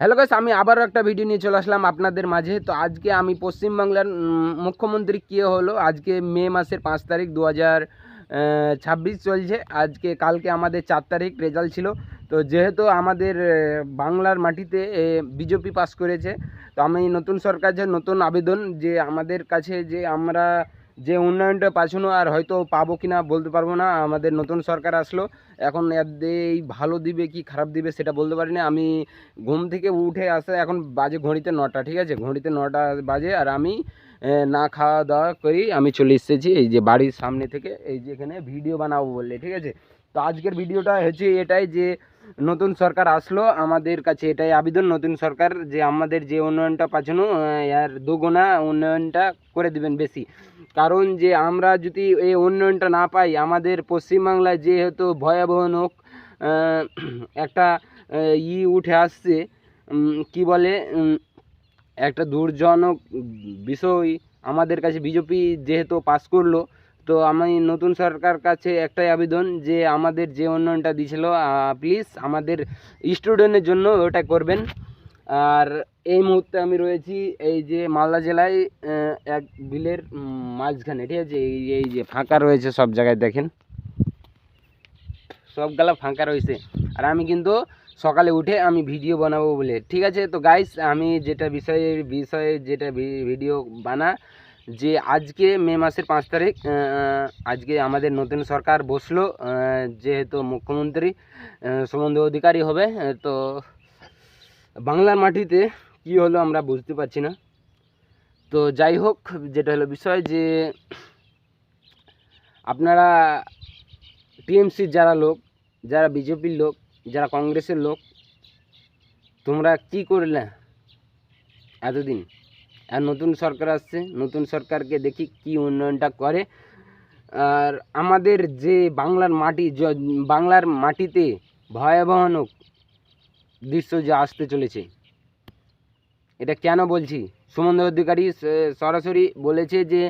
Hello guys, আমি আবারও একটা ভিডিও নিয়ে চলে আসলাম আপনাদের মাঝে। তো আজকে আমি পশ্চিমবাংলার মুখ্যমন্ত্রী কে হলো, আজকে মে মাসের 5 তারিখ 2026 চলছে। কালকে আমাদের 4 তারিখ রেজাল্ট ছিল। তো যেহেতু আমাদের বাংলার মাটিতে বিজেপি পাস করেছে, তো আমি নতুন সরকার যে নতুন আবেদন যে আমাদের কাছে যে আমরা যে উন্নয়নটা পাচ্ছিনো আর হয়তো পাবো কি না বলতে পারবো না। আমাদের নতুন সরকার আসলো, এখন এই ভালো দিবে কি খারাপ দিবে সেটা বলতে পারি না। আমি ঘুম থেকে উঠে আসে এখন বাজে ঘড়িতে 9টা, ঠিক আছে, ঘড়িতে 9টা বাজে, আর আমি না খাওয়া দাওয়া করি আমি চলে এসেছি এই যে বাড়ির সামনে থেকে, এই যে এখানে ভিডিও বানাবো বললে, ঠিক আছে। তো আজকের ভিডিওটা হচ্ছে এটাই যে নতুন সরকার আসলো, আমাদের কাছে এটাই আবেদন নতুন সরকার যে আমাদের যে উন্নয়নটা পাচ্ছিনো এর দুগুণা উন্নয়নটা করে দিবেন বেশি। কারণ যে আমরা যদি এই উন্নয়নটা না পাই, আমাদের পশ্চিমবাংলায় যেহেতু ভয়াবহ একটা উঠে আসছে, কি বলে, একটা দুর্জনক বিষয় আমাদের কাছে বিজেপি যেহেতু পাস করলো। তো আমি নতুন সরকার কাছে একটাই আবেদন যে আমাদের যে উন্নয়নটা দিয়েছিল প্লিজ আমাদের স্টুডেন্টের জন্য ওটা করবেন। আর এই মুহূর্তে আমি রয়েছি এই যে মালদা জেলায় এক বিলের মাঝখানে, ঠিক আছে। এই যে ফাঁকা রয়েছে সব জায়গায়, দেখেন সবগুলা ফাঁকা রয়েছে। আর আমি কিন্তু সকালে উঠে আমি ভিডিও বানাবো বলে, ঠিক আছে। তো গাইস, আমি যেটা বিষয়ে যেটা ভিডিও বানা যে আজকে মে মাসের 5 তারিখ আজকে আমাদের নতুন সরকার বসলো, যেহেতু মুখ্যমন্ত্রী শুভেন্দু অধিকারী হবে। তো বাংলার মাটিতে কি হলো আমরা বুঝতে পারছি না। তো যাই হোক, যেটা হলো বিষয় যে আপনারা টিএমসির যারা লোক, যারা বিজেপির লোক, যারা কংগ্রেসের লোক, তোমরা কি করলে এতদিন? আর নতুন সরকার আসছে, নতুন সরকারকে দেখি কি উন্নয়নটা করে। আর আমাদের যে বাংলার মাটিতে ভয়াবহ দৃশ্য যে আসতে চলেছে, এটা কেন বলছি? শুভেন্দু অধিকারী সরাসরি বলেছে যে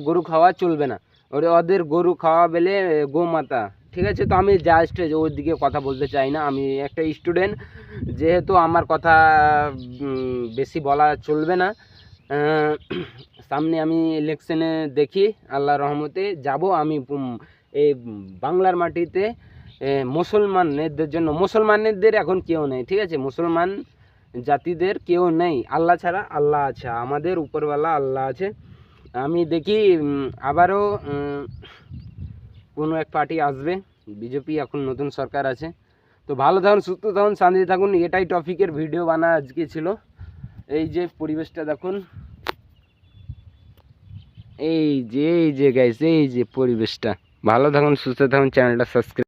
গরু খাওয়া চলবে না, ওদের গরু খাওয়া বলে গোমাতা, ঠিক আছে। তো আমি জাস্ট ওর দিকে কথা বলতে চাই না, আমি একটা স্টুডেন্ট, যেহেতু আমার কথা বেশি বলা চলবে না। সামনে আমি ইলেকশনে দেখি আল্লাহর রহমতে যাব আমি এই বাংলার মাটিতে মুসলমানদের এখন কেউ নেই, ঠিক আছে। মুসলমান জাতিদের কেউ নেই, আল্লাহ ছাড়া আল্লাহ আছে, আমাদের উপরওয়ালা আল্লাহ আছে। আমি দেখি আবারও কোনো এক পার্টি আসবে, বিজেপি এখন নতুন সরকার আছে। তো ভালো থাকুন, সুস্থ থাকুন, শান্তি থাকুন, এটাই টপিকের ভিডিও বানা আজকে ছিল। এই যে পরিবেশটা দেখুন, এই যে গাইস, এই যে পরিবেশটা। ভালো থাকুন, সুস্থ থাকুন, চ্যানেলটা সাবস্ক্রাইব